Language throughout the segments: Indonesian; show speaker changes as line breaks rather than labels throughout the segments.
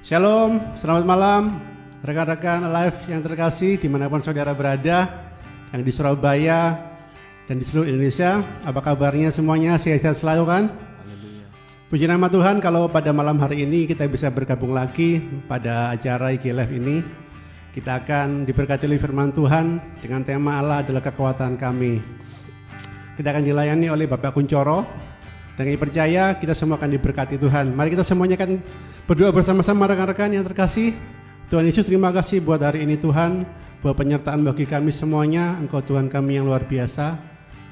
Shalom, selamat malam rekan-rekan live yang terkasih dimanapun saudara berada, yang di Surabaya dan di seluruh Indonesia. Apa kabarnya semuanya? Sehat-sehat selalu kan?
Haleluya.
Puji nama Tuhan kalau pada malam hari ini kita bisa bergabung lagi pada acara IG Live ini. Kita akan diberkati oleh firman Tuhan dengan tema Allah adalah kekuatan kami. Kita akan dilayani oleh Bapak Kuncoro. Dan kami percaya kita semua akan diberkati Tuhan. Mari kita semuanya akan berdoa bersama-sama rekan-rekan yang terkasih. Tuhan Yesus, terima kasih buat hari ini Tuhan, buat penyertaan bagi kami semuanya. Engkau Tuhan kami yang luar biasa.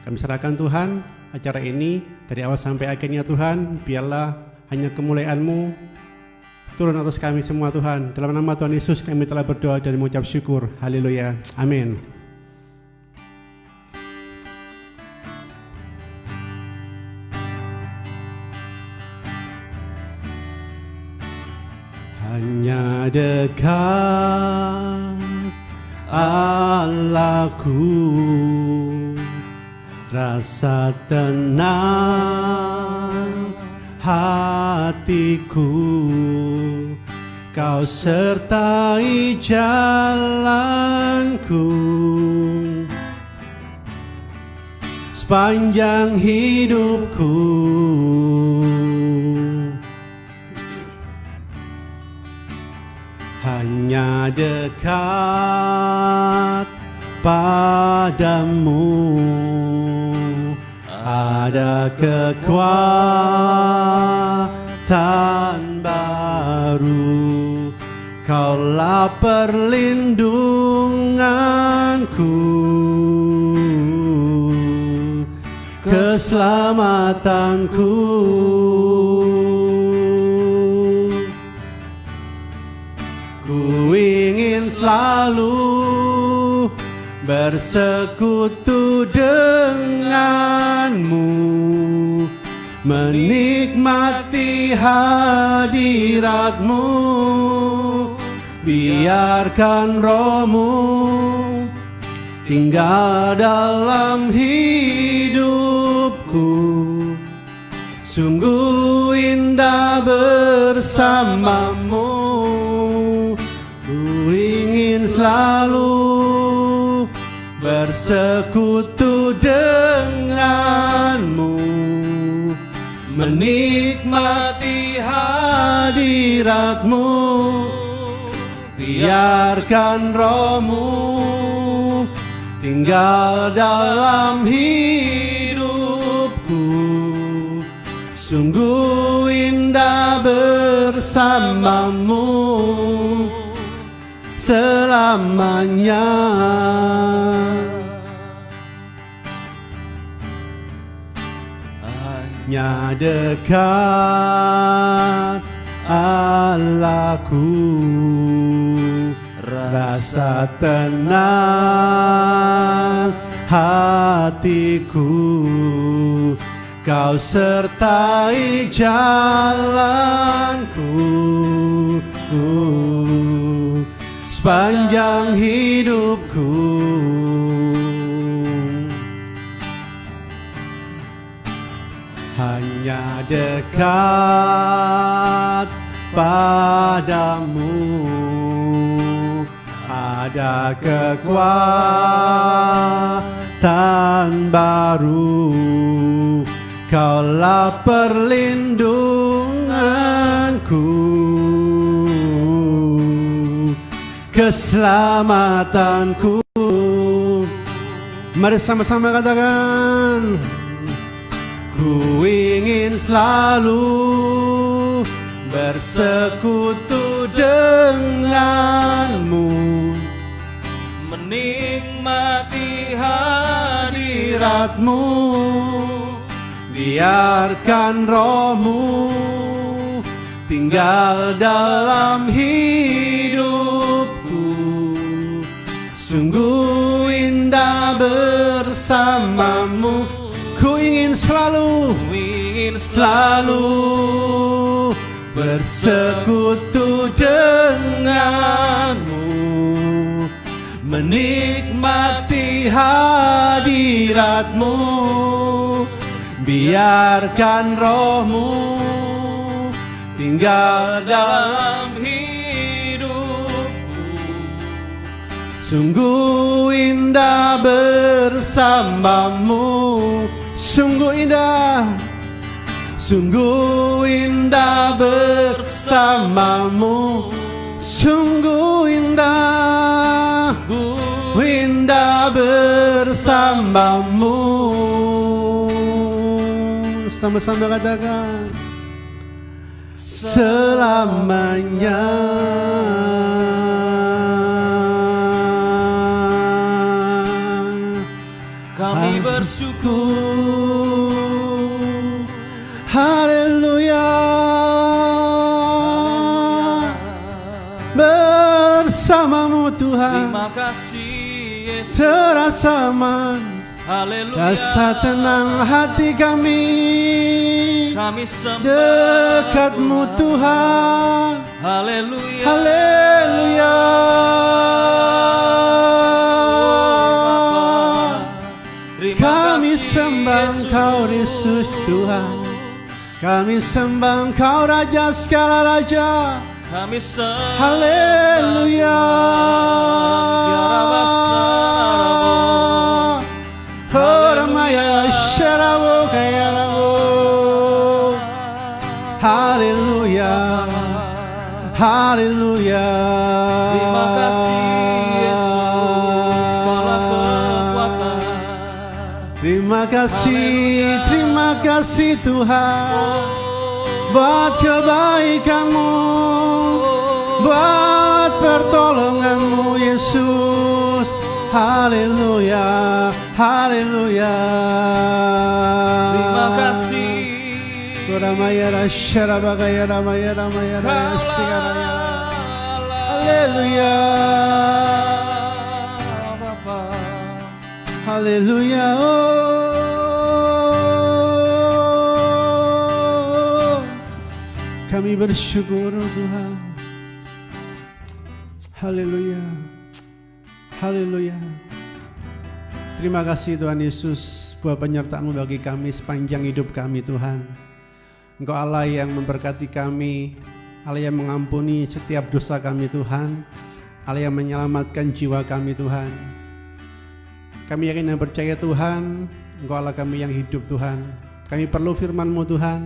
Kami serahkan Tuhan acara ini dari awal sampai akhirnya Tuhan. Biarlah hanya kemuliaan-Mu turun atas kami semua Tuhan. Dalam nama Tuhan Yesus kami telah berdoa dan mengucap syukur. Haleluya. Amin. Hanya dekat Allahku, rasa tenang hatiku, Kau sertai jalanku sepanjang hidupku. Hanya dekat padamu ada kekuatan baru. Kaulah perlindunganku, keselamatanku. Ku ingin selalu bersekutu denganmu, menikmati hadiratmu. Biarkan rohmu tinggal dalam hidupku. Sungguh indah bersamamu. Selalu bersekutu denganmu, menikmati hadiratmu. Biarkan rohmu tinggal dalam hidupku. Sungguh indah bersamamu selamanya. Hanya dekat Allahku, rasa tenang hatiku, Kau sertai jalanku sepanjang hidupku. Hanya dekat padamu ada kekuatan baru. Kaulah perlindunganku, keselamatanku. Mari sama-sama katakan, ku ingin selalu bersekutu denganmu, menikmati hadiratmu. Biarkan rohmu tinggal dalam hidupku. Sungguh indah bersamamu. Ku ingin selalu bersekutu denganmu, menikmati hadiratmu. Biarkan rohmu tinggal dalam hidupku. Sungguh indah bersamamu, sungguh indah, sungguh indah bersamamu, sungguh indah, indah bersamamu. Sama-sama katakan selamanya.
Kami bersyukur,
haleluya, bersamamu Tuhan.
terima kasih Yesus.
Terasa aman,
Haleluya,
rasa tenang hati kami.
kami sembah
Dekatmu Tuhan,
Haleluya,
haleluya. Kami sembah Engkau Yesus Tuhan, kami sembah Engkau Raja segala Raja.
kami sembah
Haleluya. Horamaya syarawo kayarawo. Haleluya. Haleluya.
Terima kasih Yesus, segala kekuatan.
Terima kasih Tuhan, buat kebaikanmu, buat pertolonganmu Yesus. Haleluya, haleluya.
Terima kasih.
Haleluya. Haleluya. Kami bersyukur Tuhan. Haleluya. Haleluya. Terima kasih Tuhan Yesus buat penyertaan-Mu bagi kami sepanjang hidup kami Tuhan. Engkau Allah yang memberkati kami, Allah yang mengampuni setiap dosa kami Tuhan, Allah yang menyelamatkan jiwa kami Tuhan. Kami yakin dan percaya Tuhan, Engkau Allah kami yang hidup Tuhan. Kami perlu firman-Mu Tuhan.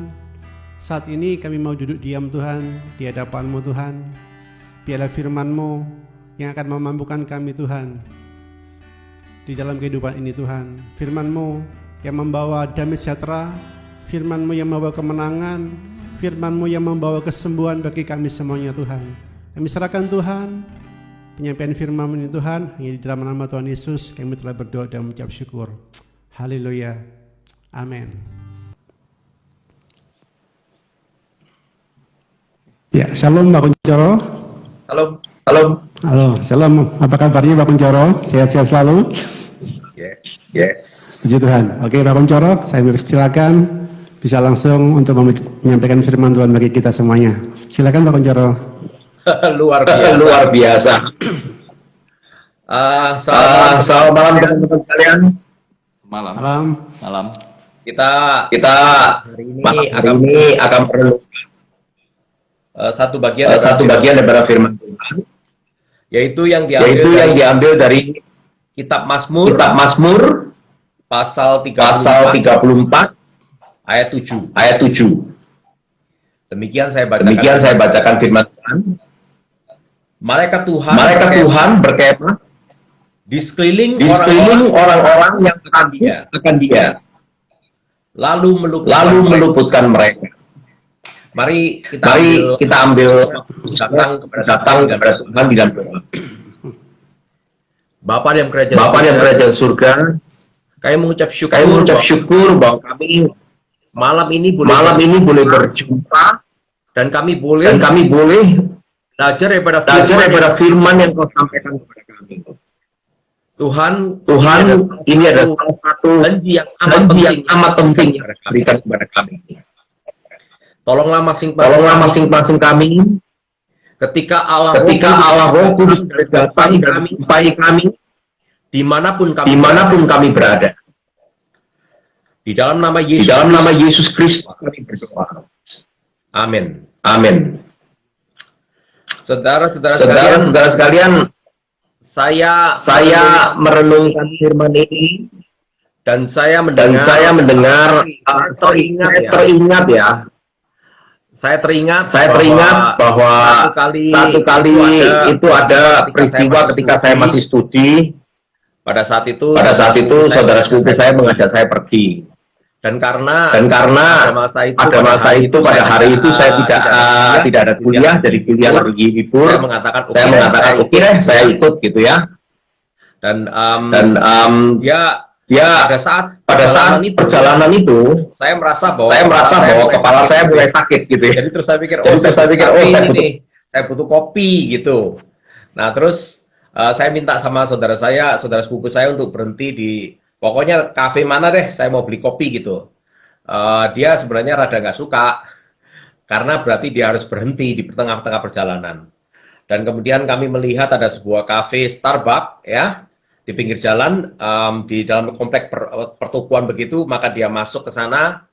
Saat ini kami mau duduk diam Tuhan di hadapan-Mu Tuhan. Biarlah firman-Mu yang akan memampukan kami Tuhan di dalam kehidupan ini Tuhan. Firman-Mu yang membawa damai sejahtera, firman-Mu yang membawa kemenangan, firman-Mu yang membawa kesembuhan bagi kami semuanya Tuhan. Kami serahkan Tuhan penyampaian firman-Mu ini Tuhan, hanya di dalam nama Tuhan Yesus kami telah berdoa dan mengucap syukur. Haleluya. Amin. Ya, shalom Pak Kuncoro.
Halo, halo.
Halo, shalom. Apa kabarnya Pak Kuncoro? Sehat-sehat selalu?
Yes.
Puji Tuhan. Oke Pak Kuncoro, saya silakan bisa langsung untuk menyampaikan firman Tuhan bagi kita semuanya. Silakan Pak Kuncoro.
Luar biasa. Selamat malam teman-teman sekalian.
Malam.
Kita hari ini akan perlu satu bagian daripada firman Tuhan, yaitu yang diambil dari kitab Mazmur pasal 34 ayat 7. Demikian saya bacakan firman Tuhan. Malaikat Tuhan berkemah di sekeliling orang-orang yang akan dia lalu meluputkan mereka. Mari kita ambil datang kepada Tuhan di dalam doa. Bapa yang kerajaan surga, kami mengucap syukur bahwa kami malam ini boleh berjumpa dan kami boleh belajar daripada firman yang Kau sampaikan kepada kami. Tuhan, ini adalah salah satu janji yang amat penting yang diberikan kepada kami. Tolonglah masing-masing kami ketika Allah Roh Kudus datang dan menjumpai kami dimanapun kami berada. Di dalam nama Yesus Kristus kami berdoa. Amin. Saudara-saudara sekalian, saya merenungkan firman ini dan saya mendengar teringat ya. Saya teringat bahwa satu kali itu ada peristiwa ketika saya masih studi. Pada saat itu saudara sepupu saya mengajak saya pergi. Dan karena pada masa itu pada hari itu saya tidak ada kuliah, jadi kuliah lagi libur. Saya mengatakan oke deh, saya ikut gitu ya. Dan dia pada saat perjalanan itu saya merasa bahwa kepala saya mulai sakit gitu ya. Jadi terus saya pikir saya butuh kopi gitu. Nah terus saya minta sama saudara sepupu saya untuk berhenti di pokoknya kafe mana deh, saya mau beli kopi gitu. Dia sebenarnya rada nggak suka karena berarti dia harus berhenti di tengah-tengah perjalanan. Dan kemudian kami melihat ada sebuah kafe Starbucks ya di pinggir jalan, di dalam komplek pertokoan begitu, maka dia masuk ke sana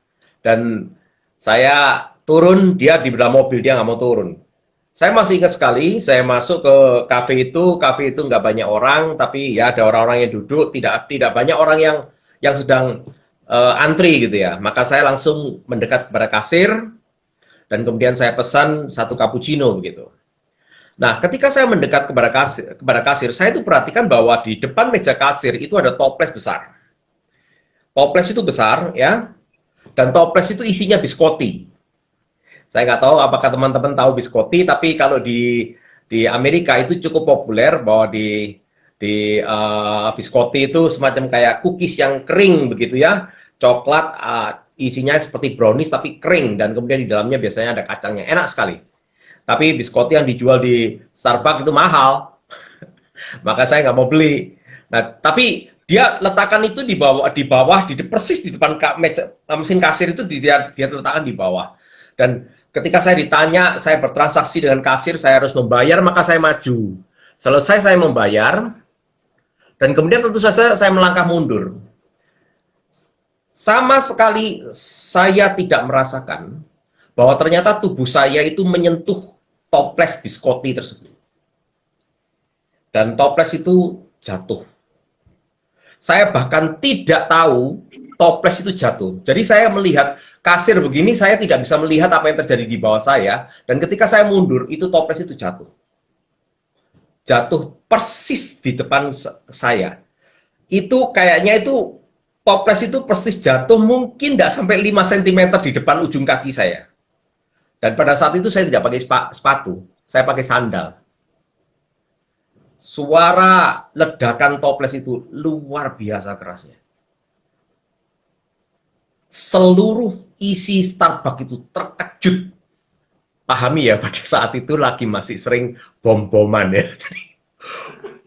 dan saya turun, dia di dalam mobil, dia nggak mau turun. Saya masih ingat sekali, saya masuk ke kafe itu nggak banyak orang, tapi ya ada orang-orang yang duduk, tidak banyak orang yang sedang antri gitu ya. Maka saya langsung mendekat kepada kasir dan kemudian saya pesan 1 cappuccino begitu. Nah, ketika saya mendekat kepada kasir, saya itu perhatikan bahwa di depan meja kasir itu ada toples besar. Toples itu besar, ya, dan toples itu isinya biskoti. Saya nggak tahu apakah teman-teman tahu biskoti, tapi kalau di Amerika itu cukup populer bahwa di biskoti itu semacam kayak cookies yang kering begitu ya, coklat isinya seperti brownies tapi kering dan kemudian di dalamnya biasanya ada kacangnya, enak sekali. Tapi biskoti yang dijual di Starbucks itu mahal, maka saya nggak mau beli. Nah, tapi dia letakkan itu di bawah, persis di depan mesin kasir itu dia letakkan di bawah. Dan ketika saya ditanya, saya bertransaksi dengan kasir, saya harus membayar, maka saya maju. Selesai saya membayar, dan kemudian tentu saja saya melangkah mundur. Sama sekali saya tidak merasakan bahwa ternyata tubuh saya itu menyentuh toples biskoti tersebut. Dan toples itu jatuh. Saya bahkan tidak tahu toples itu jatuh. Jadi saya melihat kasir begini, saya tidak bisa melihat apa yang terjadi di bawah saya. Dan ketika saya mundur, itu toples itu jatuh. Jatuh persis di depan saya. Itu kayaknya itu toples itu persis jatuh mungkin tidak sampai 5 cm di depan ujung kaki saya. Dan pada saat itu saya tidak pakai sepatu, saya pakai sandal. Suara ledakan toples itu luar biasa kerasnya. Seluruh isi Starbucks itu terkejut. Pahami ya, pada saat itu lagi masih sering bom-boman ya. Jadi,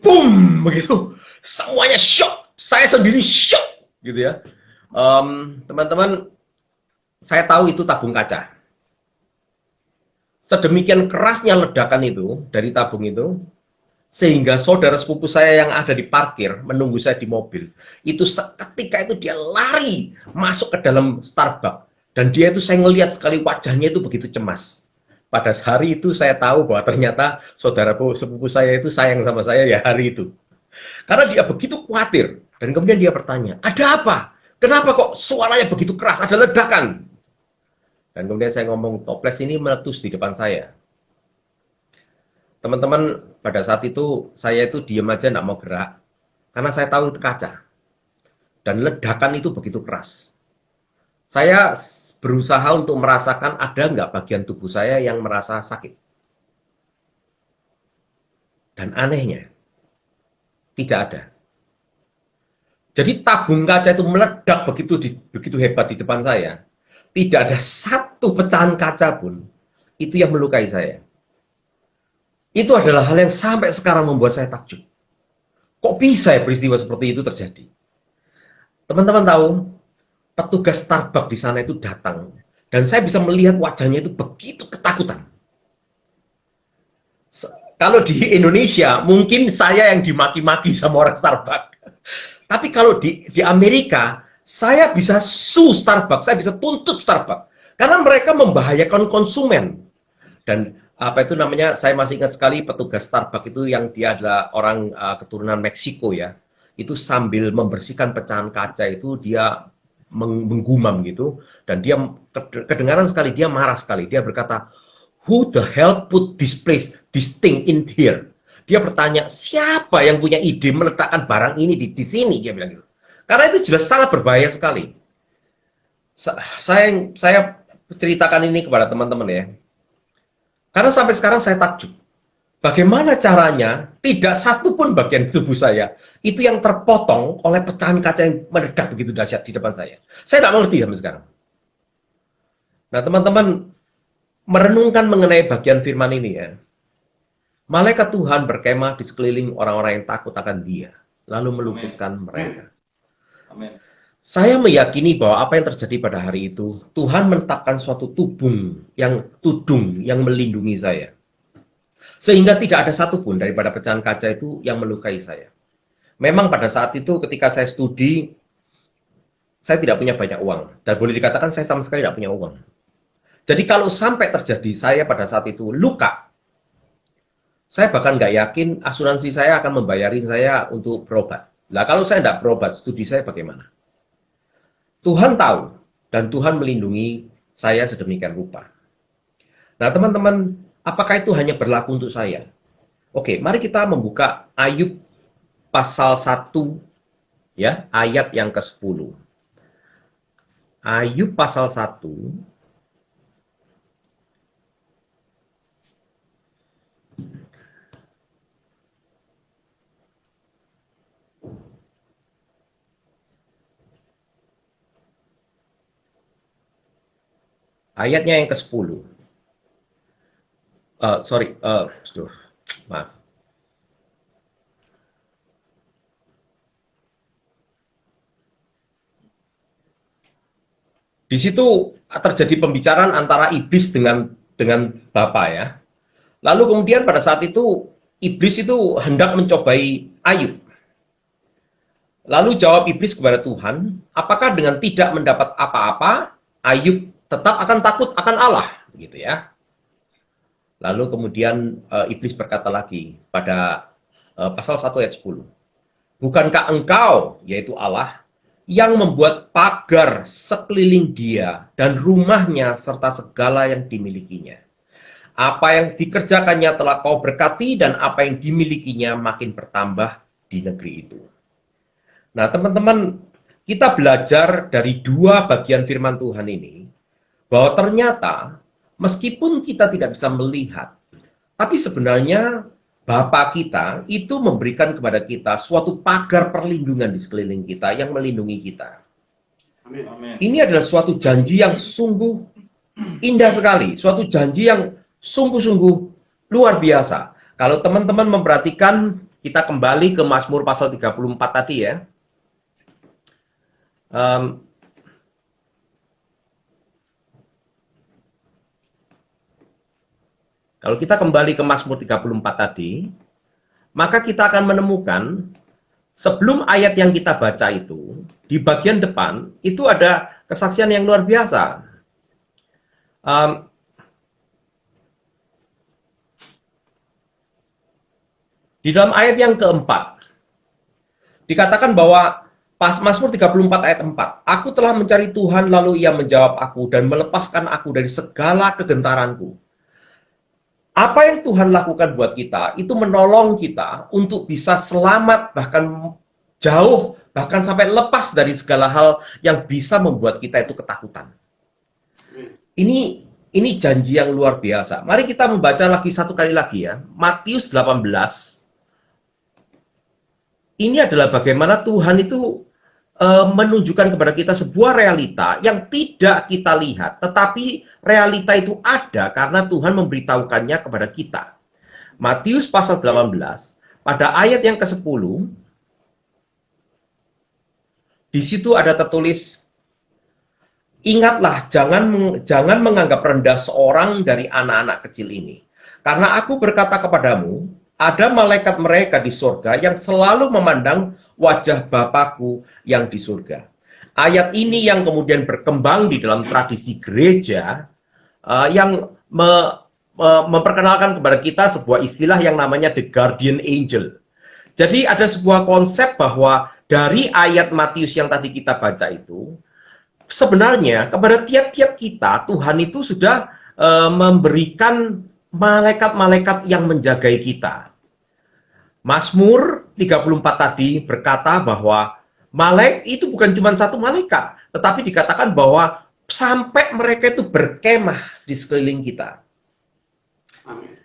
boom, begitu. Semuanya shock. Saya sendiri shock, gitu ya. Teman-teman, saya tahu itu tabung kaca. Sedemikian kerasnya ledakan itu dari tabung itu, sehingga saudara sepupu saya yang ada di parkir menunggu saya di mobil, itu seketika itu dia lari masuk ke dalam Starbucks dan dia itu saya ngelihat sekali wajahnya itu begitu cemas. Pada hari itu saya tahu bahwa ternyata saudara sepupu saya itu sayang sama saya ya hari itu, karena dia begitu khawatir dan kemudian dia bertanya, ada apa? Kenapa kok suaranya begitu keras? Ada ledakan? Dan kemudian saya ngomong, toples ini meletus di depan saya. Teman-teman, pada saat itu, saya itu diam aja, nggak mau gerak. Karena saya tahu itu kaca. Dan ledakan itu begitu keras. Saya berusaha untuk merasakan ada nggak bagian tubuh saya yang merasa sakit. Dan anehnya, tidak ada. Jadi tabung kaca itu meledak begitu hebat di depan saya. Tidak ada satu pecahan kaca pun itu yang melukai saya. Itu adalah hal yang sampai sekarang membuat saya takjub. Kok bisa ya peristiwa seperti itu terjadi? Teman-teman tahu, petugas Starbucks di sana itu datang. Dan saya bisa melihat wajahnya itu begitu ketakutan. Kalau di Indonesia, mungkin saya yang dimaki-maki sama orang Starbucks. Tapi kalau di Amerika, saya bisa sue Starbucks, saya bisa tuntut Starbucks. Karena mereka membahayakan konsumen. Dan apa itu namanya, saya masih ingat sekali petugas Starbucks itu yang dia adalah orang keturunan Meksiko ya, itu sambil membersihkan pecahan kaca itu dia menggumam gitu, dan dia kedengaran sekali, dia marah sekali, dia berkata, who the hell put this place, this thing in here? Dia bertanya, siapa yang punya ide meletakkan barang ini di sini, dia bilang gitu. Karena itu jelas sangat berbahaya sekali. Saya ceritakan ini kepada teman-teman ya. Karena sampai sekarang saya takjub. Bagaimana caranya tidak satu pun bagian tubuh saya itu yang terpotong oleh pecahan kaca yang meledak begitu dahsyat di depan saya. Saya tidak mengerti sampai sekarang. Nah teman-teman, merenungkan mengenai bagian firman ini ya. Malaikat Tuhan berkemah di sekeliling orang-orang yang takut akan Dia, lalu meluputkan mereka.
Amin.
Saya meyakini bahwa apa yang terjadi pada hari itu, Tuhan menetapkan suatu tudung yang melindungi saya. Sehingga tidak ada satupun daripada pecahan kaca itu yang melukai saya. Memang pada saat itu ketika saya studi, saya tidak punya banyak uang. Dan boleh dikatakan saya sama sekali tidak punya uang. Jadi kalau sampai terjadi saya pada saat itu luka, saya bahkan nggak yakin asuransi saya akan membayarin saya untuk berobat. Nah kalau saya tidak berobat, studi saya bagaimana? Tuhan tahu, dan Tuhan melindungi saya sedemikian rupa. Nah teman-teman, apakah itu hanya berlaku untuk saya? Oke, mari kita membuka Ayub pasal 1, ya, ayat yang ke-10. Ayub pasal 1, ayatnya yang ke-10. Maaf. Di situ terjadi pembicaraan antara iblis dengan Bapa ya. Lalu kemudian pada saat itu iblis itu hendak mencobai Ayub. Lalu jawab iblis kepada Tuhan, apakah dengan tidak mendapat apa-apa Ayub tetap akan takut akan Allah, gitu ya. Lalu kemudian iblis berkata lagi pada pasal 1 ayat 10. Bukankah engkau, yaitu Allah, yang membuat pagar sekeliling dia dan rumahnya serta segala yang dimilikinya. Apa yang dikerjakannya telah kau berkati dan apa yang dimilikinya makin bertambah di negeri itu. Nah teman-teman, kita belajar dari dua bagian firman Tuhan ini, bahwa ternyata meskipun kita tidak bisa melihat, tapi sebenarnya Bapa kita itu memberikan kepada kita suatu pagar perlindungan di sekeliling kita yang melindungi kita.
Amin.
Ini adalah suatu janji yang sungguh indah sekali, suatu janji yang sungguh-sungguh luar biasa. Kalau teman-teman memperhatikan, kita kembali ke Mazmur pasal 34 tadi ya. Kalau kita kembali ke Mazmur 34 tadi, maka kita akan menemukan sebelum ayat yang kita baca itu, di bagian depan, itu ada kesaksian yang luar biasa. Di dalam ayat yang keempat, dikatakan bahwa pas Mazmur 34 ayat 4, aku telah mencari Tuhan lalu ia menjawab aku dan melepaskan aku dari segala kegentaranku. Apa yang Tuhan lakukan buat kita, itu menolong kita untuk bisa selamat, bahkan jauh, bahkan sampai lepas dari segala hal yang bisa membuat kita itu ketakutan. Ini janji yang luar biasa. Mari kita membaca lagi satu kali lagi ya. Matius 18. Ini adalah bagaimana Tuhan itu menunjukkan kepada kita sebuah realita yang tidak kita lihat, tetapi realita itu ada karena Tuhan memberitahukannya kepada kita. Matius pasal 18, pada ayat yang ke-10, di situ ada tertulis, ingatlah, jangan menganggap rendah seorang dari anak-anak kecil ini. Karena aku berkata kepadamu, ada malaikat mereka di surga yang selalu memandang wajah Bapakku yang di surga. Ayat ini yang kemudian berkembang di dalam tradisi gereja yang memperkenalkan kepada kita sebuah istilah yang namanya the guardian angel. Jadi ada sebuah konsep bahwa dari ayat Matius yang tadi kita baca itu, sebenarnya kepada tiap-tiap kita, Tuhan itu sudah memberikan malaikat-malaikat yang menjagai kita. Mazmur 34 tadi berkata bahwa malaikat itu bukan cuma satu malaikat, tetapi dikatakan bahwa sampai mereka itu berkemah di sekeliling kita.
Amin.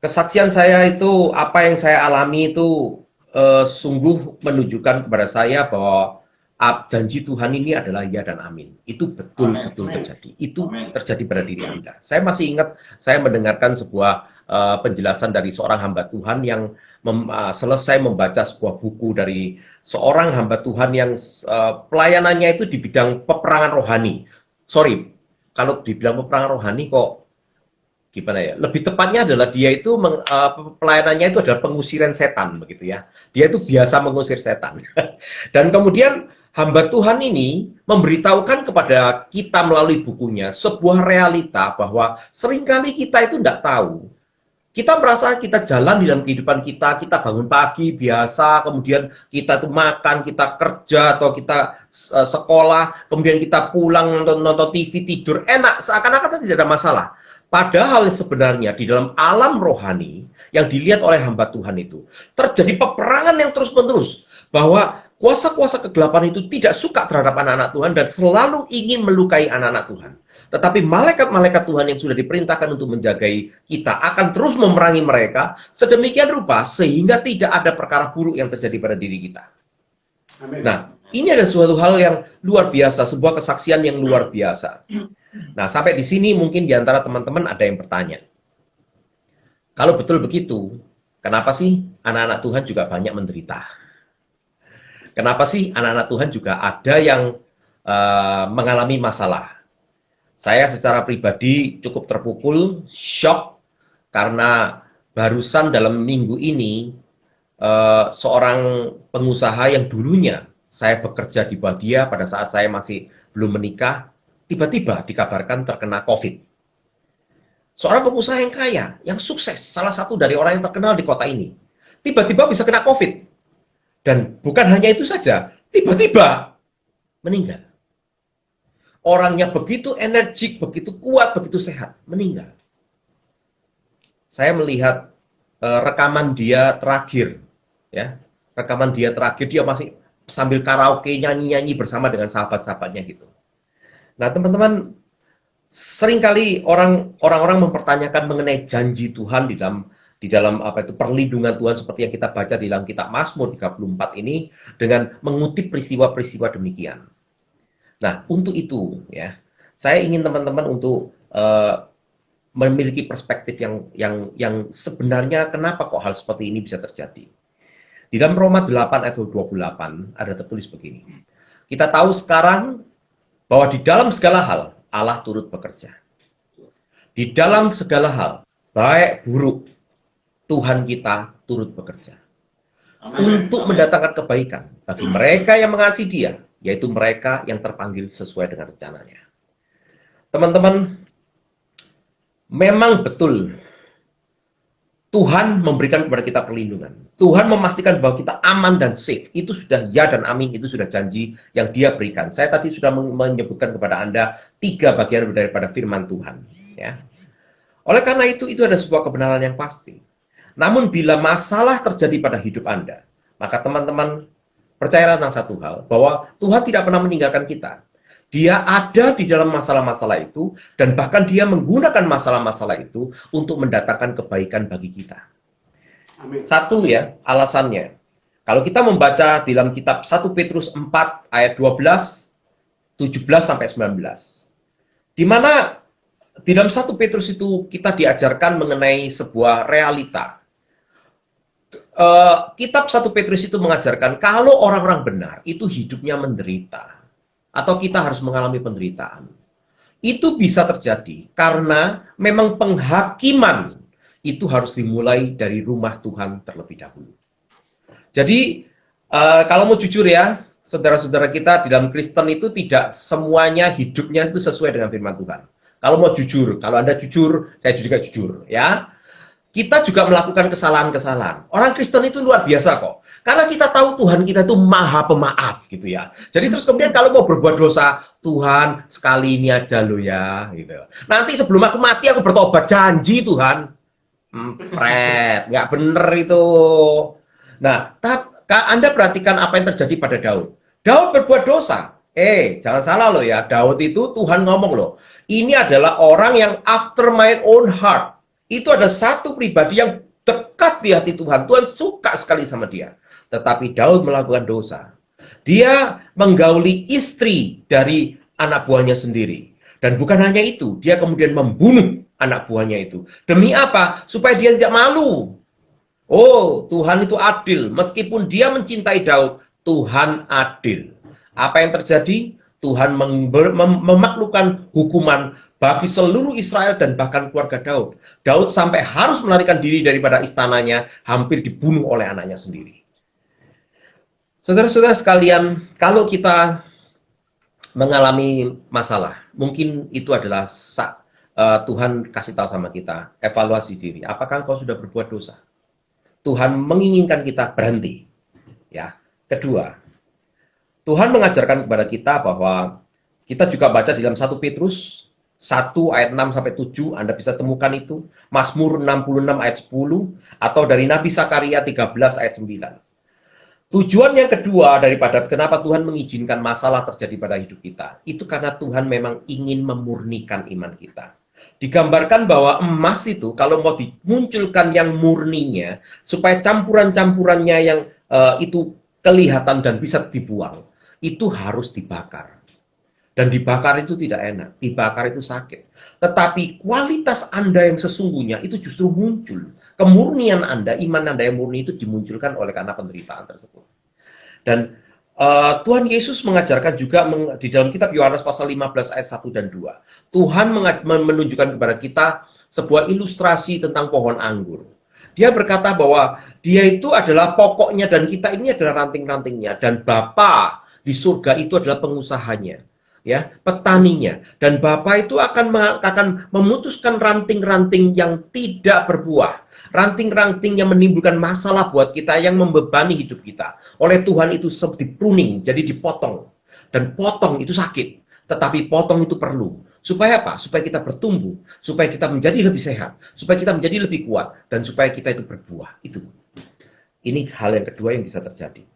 Kesaksian saya itu, apa yang saya alami itu sungguh menunjukkan kepada saya bahwa janji Tuhan ini adalah ya dan amin. Itu betul-betul terjadi. Itu terjadi pada diri Anda. Saya masih ingat, saya mendengarkan sebuah penjelasan dari seorang hamba Tuhan yang selesai membaca sebuah buku dari seorang hamba Tuhan yang pelayanannya itu di bidang peperangan rohani. Sorry, kalau dibilang peperangan rohani kok gimana ya? Lebih tepatnya adalah dia itu pelayanannya itu adalah pengusiran setan begitu ya. Dia itu biasa mengusir setan. Dan kemudian hamba Tuhan ini memberitahukan kepada kita melalui bukunya sebuah realita bahwa seringkali kita itu tidak tahu. Kita merasa kita jalan di dalam kehidupan kita, kita bangun pagi biasa, kemudian kita tuh makan, kita kerja atau kita sekolah, kemudian kita pulang nonton TV, tidur enak, seakan-akan tidak ada masalah. Padahal sebenarnya di dalam alam rohani yang dilihat oleh hamba Tuhan itu terjadi peperangan yang terus-menerus, bahwa kuasa-kuasa kegelapan itu tidak suka terhadap anak-anak Tuhan dan selalu ingin melukai anak-anak Tuhan. Tetapi malaikat-malaikat Tuhan yang sudah diperintahkan untuk menjagai kita akan terus memerangi mereka sedemikian rupa sehingga tidak ada perkara buruk yang terjadi pada diri kita.
Amin.
Nah, ini ada suatu hal yang luar biasa, sebuah kesaksian yang luar biasa. Nah, sampai di sini mungkin di antara teman-teman ada yang bertanya. Kalau betul begitu, kenapa sih anak-anak Tuhan juga banyak menderita? Kenapa sih anak-anak Tuhan juga ada yang mengalami masalah? Saya secara pribadi cukup terpukul, shock, karena barusan dalam minggu ini, seorang pengusaha yang dulunya saya bekerja di bawah dia pada saat saya masih belum menikah, tiba-tiba dikabarkan terkena COVID. Seorang pengusaha yang kaya, yang sukses, salah satu dari orang yang terkenal di kota ini, tiba-tiba bisa kena COVID. Dan bukan hanya itu saja, tiba-tiba meninggal. Orangnya begitu energik, begitu kuat, begitu sehat, meninggal. Saya melihat rekaman dia terakhir, ya, rekaman dia terakhir, dia masih sambil karaoke nyanyi-nyanyi bersama dengan sahabat-sahabatnya gitu. Nah, teman-teman, seringkali orang-orang mempertanyakan mengenai janji Tuhan di dalam apa itu perlindungan Tuhan seperti yang kita baca di dalam kitab Mazmur 34 ini dengan mengutip peristiwa-peristiwa demikian. Nah, untuk itu ya, saya ingin teman-teman untuk memiliki perspektif yang sebenarnya kenapa kok hal seperti ini bisa terjadi. Di dalam Roma 8 ayat 28 ada tertulis begini. Kita tahu sekarang bahwa di dalam segala hal Allah turut bekerja. Di dalam segala hal, baik buruk, Tuhan kita turut bekerja. Untuk mendatangkan kebaikan bagi mereka yang mengasihi Dia, yaitu mereka yang terpanggil sesuai dengan rencananya. Teman-teman, memang betul Tuhan memberikan kepada kita perlindungan. Tuhan memastikan bahwa kita aman dan safe. Itu sudah ya dan amin, itu sudah janji yang Dia berikan. Saya tadi sudah menyebutkan kepada Anda 3 bagian daripada firman Tuhan. Ya. Oleh karena itu ada sebuah kebenaran yang pasti. Namun bila masalah terjadi pada hidup Anda, maka teman-teman percayalah tentang satu hal, bahwa Tuhan tidak pernah meninggalkan kita. Dia ada di dalam masalah-masalah itu, dan bahkan Dia menggunakan masalah-masalah itu untuk mendatangkan kebaikan bagi kita.
Amin.
Satu ya, alasannya. Kalau kita membaca di dalam kitab 1 Petrus 4 ayat 12, 17-19. Di mana di dalam 1 Petrus itu kita diajarkan mengenai sebuah realita. Kitab 1 Petrus itu mengajarkan kalau orang-orang benar itu hidupnya menderita atau kita harus mengalami penderitaan. Itu bisa terjadi karena memang penghakiman itu harus dimulai dari rumah Tuhan terlebih dahulu. Jadi kalau mau jujur ya, saudara-saudara kita di dalam Kristen itu tidak semuanya hidupnya itu sesuai dengan firman Tuhan. Kalau mau jujur, kalau Anda jujur, saya juga jujur, ya. Kita juga melakukan kesalahan-kesalahan. Orang Kristen itu luar biasa kok. Karena kita tahu Tuhan kita itu maha pemaaf gitu ya. Jadi terus kemudian kalau mau berbuat dosa, Tuhan sekali ini aja lo ya. Gitu. Nanti sebelum aku mati aku bertobat, janji Tuhan. Nggak bener itu. Nah, Anda perhatikan apa yang terjadi pada Daud. Daud berbuat dosa. Jangan salah loh ya. Daud itu Tuhan ngomong loh. Ini adalah orang yang after my own heart. Itu ada satu pribadi yang dekat di hati Tuhan. Tuhan suka sekali sama dia. Tetapi Daud melakukan dosa. Dia menggauli istri dari anak buahnya sendiri. Dan bukan hanya itu, dia kemudian membunuh anak buahnya itu. Demi apa? Supaya dia tidak malu. Oh, Tuhan itu adil. Meskipun dia mencintai Daud, Tuhan adil. Apa yang terjadi? Tuhan memaklukkan hukuman bagi seluruh Israel dan bahkan keluarga Daud. Daud sampai harus melarikan diri daripada istananya, hampir dibunuh oleh anaknya sendiri. Saudara-saudara sekalian, kalau kita mengalami masalah, mungkin itu adalah Tuhan kasih tahu sama kita, evaluasi diri. Apakah engkau sudah berbuat dosa? Tuhan menginginkan kita berhenti. Ya. Kedua, Tuhan mengajarkan kepada kita bahwa kita juga baca di dalam 1 Petrus 1 ayat 6 sampai 7, Anda bisa temukan itu. Mazmur 66 ayat 10 atau dari Nabi Zakaria 13 ayat 9. Tujuan yang kedua daripada kenapa Tuhan mengizinkan masalah terjadi pada hidup kita, itu karena Tuhan memang ingin memurnikan iman kita. Digambarkan bahwa emas itu kalau mau dimunculkan yang murninya, supaya campuran-campurannya yang itu kelihatan dan bisa dibuang, itu harus dibakar. Dan dibakar itu tidak enak, dibakar itu sakit. Tetapi kualitas Anda yang sesungguhnya itu justru muncul. Kemurnian Anda, iman Anda yang murni itu dimunculkan oleh karena penderitaan tersebut. Dan Tuhan Yesus mengajarkan juga di dalam kitab Yohanes pasal 15 ayat 1 dan 2. Tuhan menunjukkan kepada kita sebuah ilustrasi tentang pohon anggur. Dia berkata bahwa dia itu adalah pokoknya dan kita ini adalah ranting-rantingnya. Dan Bapa di surga itu adalah pengusahanya. Ya, petaninya, dan Bapa itu akan memutuskan ranting-ranting yang tidak berbuah, ranting-ranting yang menimbulkan masalah buat kita, yang membebani hidup kita. Oleh Tuhan itu seperti pruning, jadi dipotong, dan potong itu sakit, tetapi potong itu perlu. Supaya apa? Supaya kita bertumbuh, supaya kita menjadi lebih sehat, supaya kita menjadi lebih kuat, dan supaya kita itu berbuah. Ini hal yang kedua yang bisa terjadi.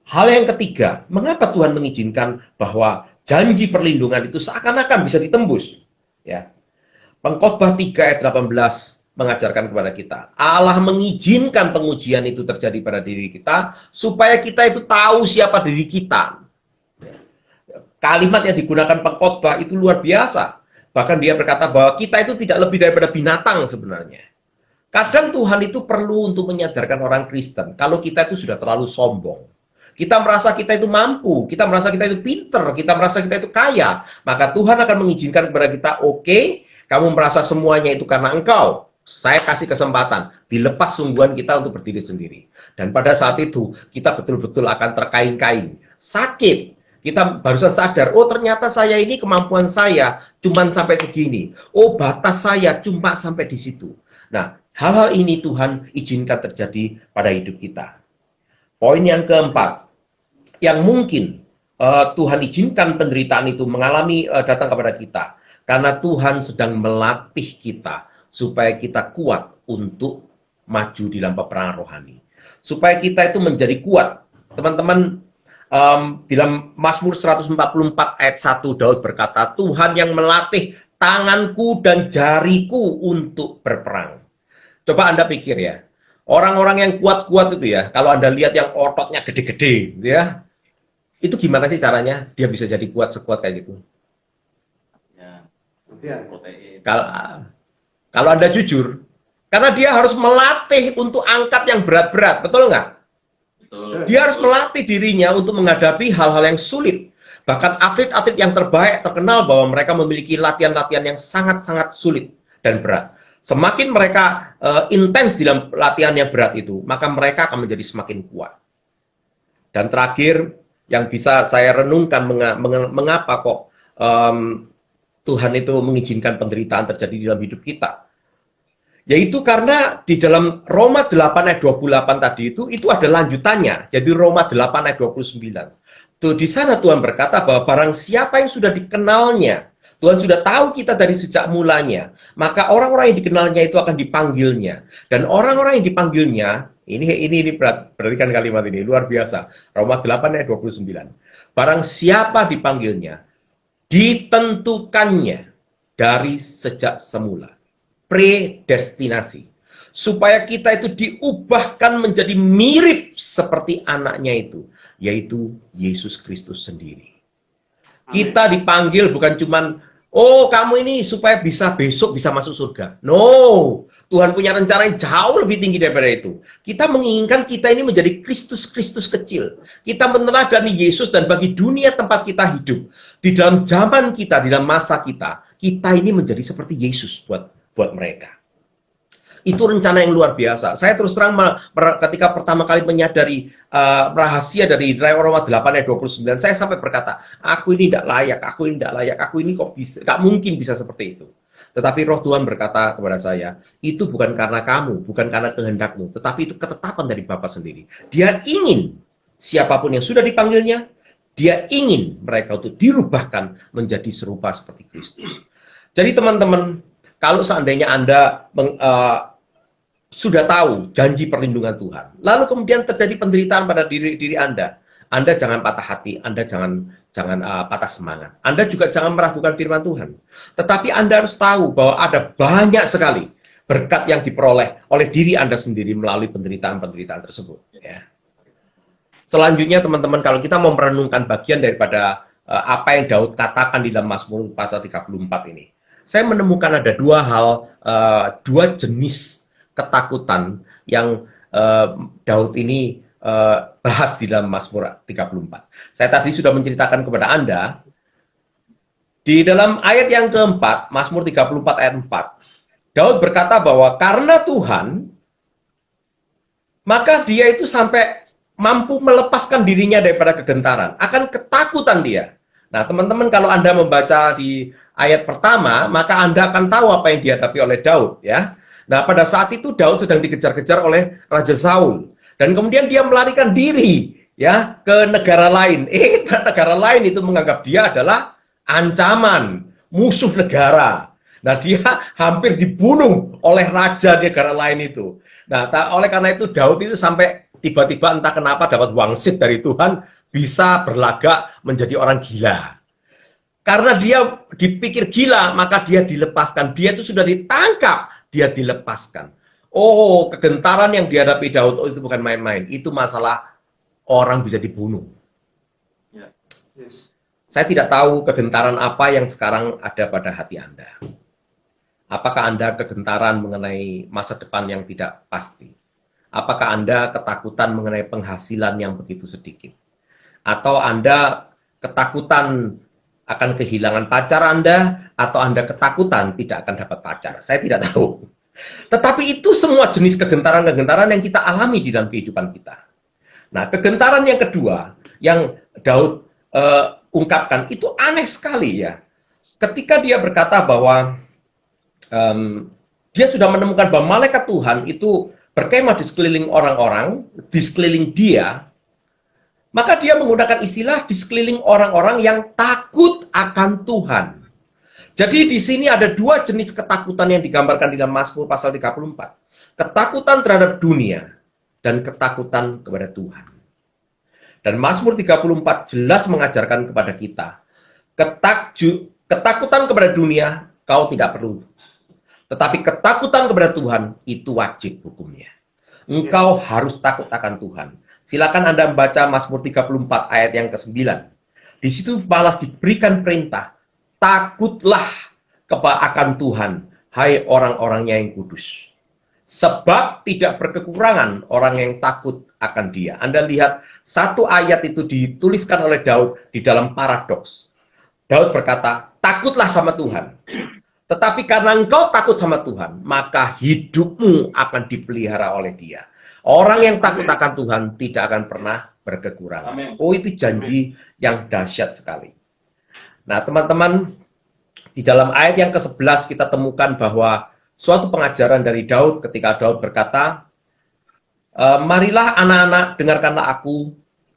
Hal yang ketiga, mengapa Tuhan mengizinkan bahwa janji perlindungan itu seakan-akan bisa ditembus? Ya. Pengkhotbah 3 ayat 18 mengajarkan kepada kita, Allah mengizinkan pengujian itu terjadi pada diri kita supaya kita itu tahu siapa diri kita. Kalimat yang digunakan pengkhotbah itu luar biasa. Bahkan dia berkata bahwa kita itu tidak lebih daripada binatang sebenarnya. Kadang Tuhan itu perlu untuk menyadarkan orang Kristen kalau kita itu sudah terlalu sombong. Kita merasa kita itu mampu, kita merasa kita itu pinter, kita merasa kita itu kaya. Maka Tuhan akan mengizinkan kepada kita, oke, kamu merasa semuanya itu karena engkau. Saya kasih kesempatan, dilepas sungguhan kita untuk berdiri sendiri. Dan pada saat itu, kita betul-betul akan terkaing-kaing. Sakit. Kita barusan sadar, oh ternyata saya ini kemampuan saya cuma sampai segini. Oh batas saya cuma sampai di situ. Nah, hal-hal ini Tuhan izinkan terjadi pada hidup kita. Poin yang keempat, yang mungkin Tuhan izinkan penderitaan itu mengalami datang kepada kita, karena Tuhan sedang melatih kita supaya kita kuat untuk maju di dalam peperangan rohani, supaya kita itu menjadi kuat. Teman-teman, di dalam Mazmur 144 ayat 1 Daud berkata, Tuhan yang melatih tanganku dan jariku untuk berperang. Coba Anda pikir ya. Orang-orang yang kuat-kuat itu ya, kalau Anda lihat yang ototnya gede-gede, gitu ya, itu gimana sih caranya dia bisa jadi kuat sekuat kayak gitu?
Ya, protein.
Kalau Anda jujur, karena dia harus melatih untuk angkat yang berat-berat, betul nggak?
Betul.
Dia harus melatih dirinya untuk menghadapi hal-hal yang sulit. Bahkan atlet-atlet yang terbaik terkenal bahwa mereka memiliki latihan-latihan yang sangat-sangat sulit dan berat. Semakin mereka intens di dalam latihan yang berat itu, maka mereka akan menjadi semakin kuat. Dan terakhir, yang bisa saya renungkan mengapa kok Tuhan itu mengizinkan penderitaan terjadi di dalam hidup kita? Yaitu karena di dalam Roma 8 ayat 28 tadi itu ada lanjutannya. Jadi Roma 8 ayat 29. Tuh di sana Tuhan berkata bahwa barang siapa yang sudah dikenalnya, Tuhan sudah tahu kita dari sejak mulanya, maka orang-orang yang dikenalnya itu akan dipanggilnya. Dan orang-orang yang dipanggilnya, ini perhatikan kalimat ini, luar biasa. Roma 8 ayat 29. Barang siapa dipanggilnya, ditentukannya dari sejak semula. Predestinasi. Supaya kita itu diubahkan menjadi mirip seperti anaknya itu, yaitu Yesus Kristus sendiri. Kita dipanggil bukan cuman, oh kamu ini supaya besok bisa masuk surga. No, Tuhan punya rencana yang jauh lebih tinggi daripada itu. Kita menginginkan kita ini menjadi Kristus-Kristus kecil. Kita meneladani Yesus dan bagi dunia tempat kita hidup. Di dalam zaman kita, di dalam masa kita ini menjadi seperti Yesus buat mereka. Itu rencana yang luar biasa. Saya terus terang ketika pertama kali menyadari rahasia dari Roma 8 ayat 29, saya sampai berkata, aku ini tidak layak, aku ini kok bisa, gak mungkin bisa seperti itu. Tetapi Roh Tuhan berkata kepada saya, itu bukan karena kamu, bukan karena kehendakmu, tetapi itu ketetapan dari Bapa sendiri. Dia ingin siapapun yang sudah dipanggilnya, dia ingin mereka itu dirubahkan menjadi serupa seperti Kristus. Jadi teman-teman, kalau seandainya Anda sudah tahu janji perlindungan Tuhan, lalu kemudian terjadi penderitaan pada diri Anda jangan patah hati, Anda jangan patah semangat. Anda juga jangan meragukan firman Tuhan. Tetapi Anda harus tahu bahwa ada banyak sekali berkat yang diperoleh oleh diri Anda sendiri melalui penderitaan-penderitaan tersebut. Ya. Selanjutnya teman-teman, kalau kita mau merenungkan bagian daripada apa yang Daud katakan di dalam Mazmur pasal 34 ini, saya menemukan ada dua jenis ketakutan yang Daud ini bahas di dalam Mazmur 34. Saya tadi sudah menceritakan kepada Anda, di dalam ayat yang keempat, Mazmur 34 ayat 4, Daud berkata bahwa karena Tuhan, maka dia itu sampai mampu melepaskan dirinya daripada kegentaran, akan ketakutan dia. Nah teman-teman, kalau Anda membaca di ayat pertama, maka Anda akan tahu apa yang dihadapi oleh Daud, ya. Nah, pada saat itu Daud sedang dikejar-kejar oleh Raja Saul, dan kemudian dia melarikan diri, ya, ke negara lain. Negara lain itu menganggap dia adalah ancaman, musuh negara. Nah, dia hampir dibunuh oleh raja negara lain itu. Nah, oleh karena itu Daud itu sampai tiba-tiba entah kenapa dapat wangsit dari Tuhan, bisa berlagak menjadi orang gila. Karena dia dipikir gila, maka dia dilepaskan. Dia itu sudah ditangkap, dia dilepaskan. Oh, kegentaran yang dihadapi Daud itu bukan main-main. Itu masalah orang bisa dibunuh. Saya tidak tahu kegentaran apa yang sekarang ada pada hati Anda. Apakah Anda kegentaran mengenai masa depan yang tidak pasti? Apakah Anda ketakutan mengenai penghasilan yang begitu sedikit? Atau Anda ketakutan akan kehilangan pacar Anda, atau Anda ketakutan tidak akan dapat pacar? Saya tidak tahu. Tetapi itu semua jenis kegentaran-kegentaran yang kita alami di dalam kehidupan kita. Nah, kegentaran yang kedua yang Daud ungkapkan itu aneh sekali ya. Ketika dia berkata bahwa dia sudah menemukan bahwa malaikat Tuhan itu berkemah di sekeliling orang-orang, di sekeliling dia, maka dia menggunakan istilah di sekeliling orang-orang yang takut akan Tuhan. Jadi di sini ada dua jenis ketakutan yang digambarkan di dalam Mazmur pasal 34. Ketakutan terhadap dunia dan ketakutan kepada Tuhan. Dan Mazmur 34 jelas mengajarkan kepada kita, ketakutan kepada dunia kau tidak perlu. Tetapi ketakutan kepada Tuhan itu wajib hukumnya. Engkau harus takut akan Tuhan. Silakan Anda membaca Mazmur 34 ayat yang ke-9. Di situ malah diberikan perintah, takutlah akan Tuhan, hai orang-orangnya yang kudus. Sebab tidak berkekurangan orang yang takut akan Dia. Anda lihat satu ayat itu dituliskan oleh Daud di dalam paradoks. Daud berkata, takutlah sama Tuhan. Tetapi karena engkau takut sama Tuhan, maka hidupmu akan dipelihara oleh Dia. Orang yang takut akan Tuhan tidak akan pernah berkekurangan.
Amin.
Oh, itu janji yang dahsyat sekali. Nah, teman-teman, Di dalam ayat yang ke-11 kita temukan bahwa suatu pengajaran dari Daud ketika Daud berkata, marilah anak-anak, dengarkanlah aku,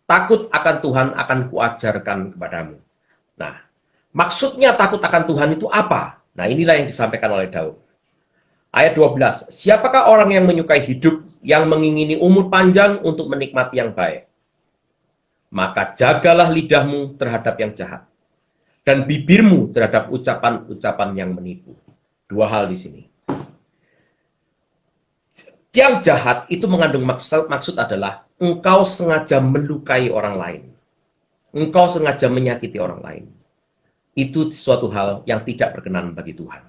takut akan Tuhan akan kuajarkan kepadamu. Nah, maksudnya takut akan Tuhan itu apa? Nah, inilah yang disampaikan oleh Daud. Ayat 12, siapakah orang yang menyukai hidup, yang mengingini umur panjang untuk menikmati yang baik? Maka jagalah lidahmu terhadap yang jahat, dan bibirmu terhadap ucapan-ucapan yang menipu. Dua hal di sini. Yang jahat itu mengandung maksud adalah engkau sengaja melukai orang lain. Engkau sengaja menyakiti orang lain. Itu suatu hal yang tidak berkenan bagi Tuhan.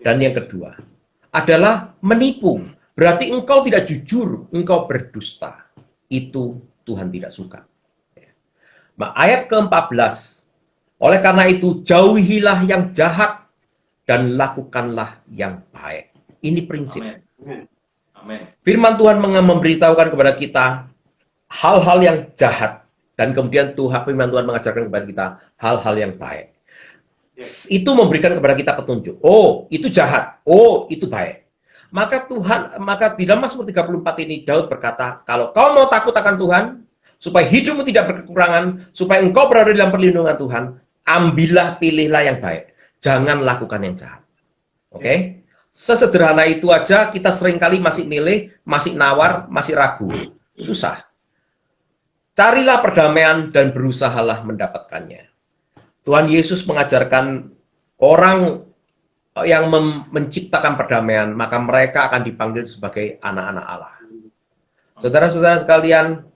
Dan yang kedua adalah menipu. Berarti engkau tidak jujur, engkau berdusta. Itu Tuhan tidak suka. Nah, ayat ke-14. Oleh karena itu, jauhilah yang jahat dan lakukanlah yang baik. Ini prinsip.
Amin. Amin.
Firman Tuhan memberitahukan kepada kita hal-hal yang jahat. Dan kemudian firman Tuhan mengajarkan kepada kita hal-hal yang baik. Itu memberikan kepada kita petunjuk. Oh, itu jahat. Oh, itu baik. Maka di dalam Mazmur 34 ini Daud berkata, kalau kau mau takut akan Tuhan, supaya hidupmu tidak berkekurangan, supaya engkau berada dalam perlindungan Tuhan, pilihlah yang baik. Jangan lakukan yang jahat. Oke? Sesederhana itu aja, kita seringkali masih milih, masih nawar, masih ragu. Susah. Carilah perdamaian dan berusahalah mendapatkannya. Tuhan Yesus mengajarkan orang yang menciptakan perdamaian, maka mereka akan dipanggil sebagai anak-anak Allah. Saudara-saudara sekalian,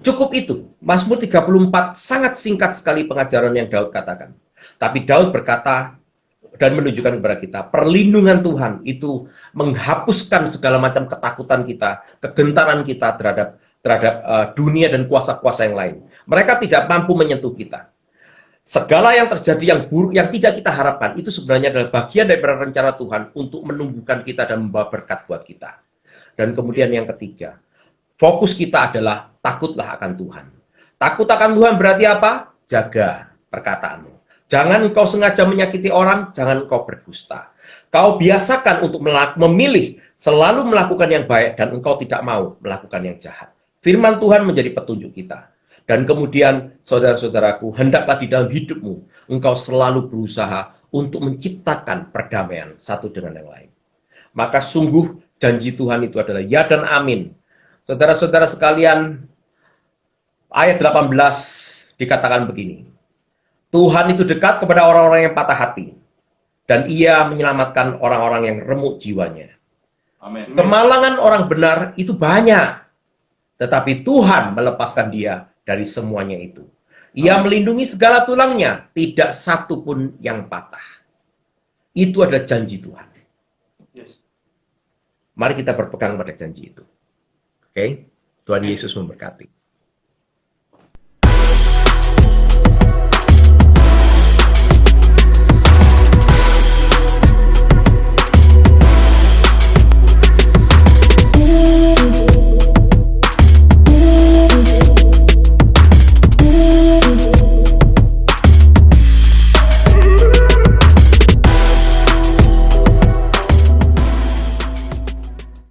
cukup itu. Mazmur 34 sangat singkat sekali pengajaran yang Daud katakan. Tapi Daud berkata dan menunjukkan kepada kita, perlindungan Tuhan itu menghapuskan segala macam ketakutan kita, kegentaran kita terhadap dunia dan kuasa-kuasa yang lain. Mereka tidak mampu menyentuh kita. Segala yang terjadi yang buruk, yang tidak kita harapkan, itu sebenarnya adalah bagian daripada rencana Tuhan untuk menumbuhkan kita dan membawa berkat buat kita. Dan kemudian yang ketiga, fokus kita adalah takutlah akan Tuhan. Takut akan Tuhan berarti apa? Jaga perkataanmu. Jangan engkau sengaja menyakiti orang, jangan engkau berdusta. Kau biasakan untuk memilih selalu melakukan yang baik dan engkau tidak mau melakukan yang jahat. Firman Tuhan menjadi petunjuk kita. Dan kemudian, saudara-saudaraku, hendaklah di dalam hidupmu, engkau selalu berusaha untuk menciptakan perdamaian satu dengan yang lain. Maka sungguh janji Tuhan itu adalah ya dan amin. Saudara-saudara sekalian, ayat 18 dikatakan begini. Tuhan itu dekat kepada orang-orang yang patah hati. Dan ia menyelamatkan orang-orang yang remuk jiwanya.
Amin.
Kemalangan orang benar itu banyak. Tetapi Tuhan melepaskan dia dari semuanya itu. Ia melindungi segala tulangnya, tidak satu pun yang patah. Itu adalah janji Tuhan.
Yes.
Mari kita berpegang pada janji itu. Oke? Tuhan Yesus memberkati.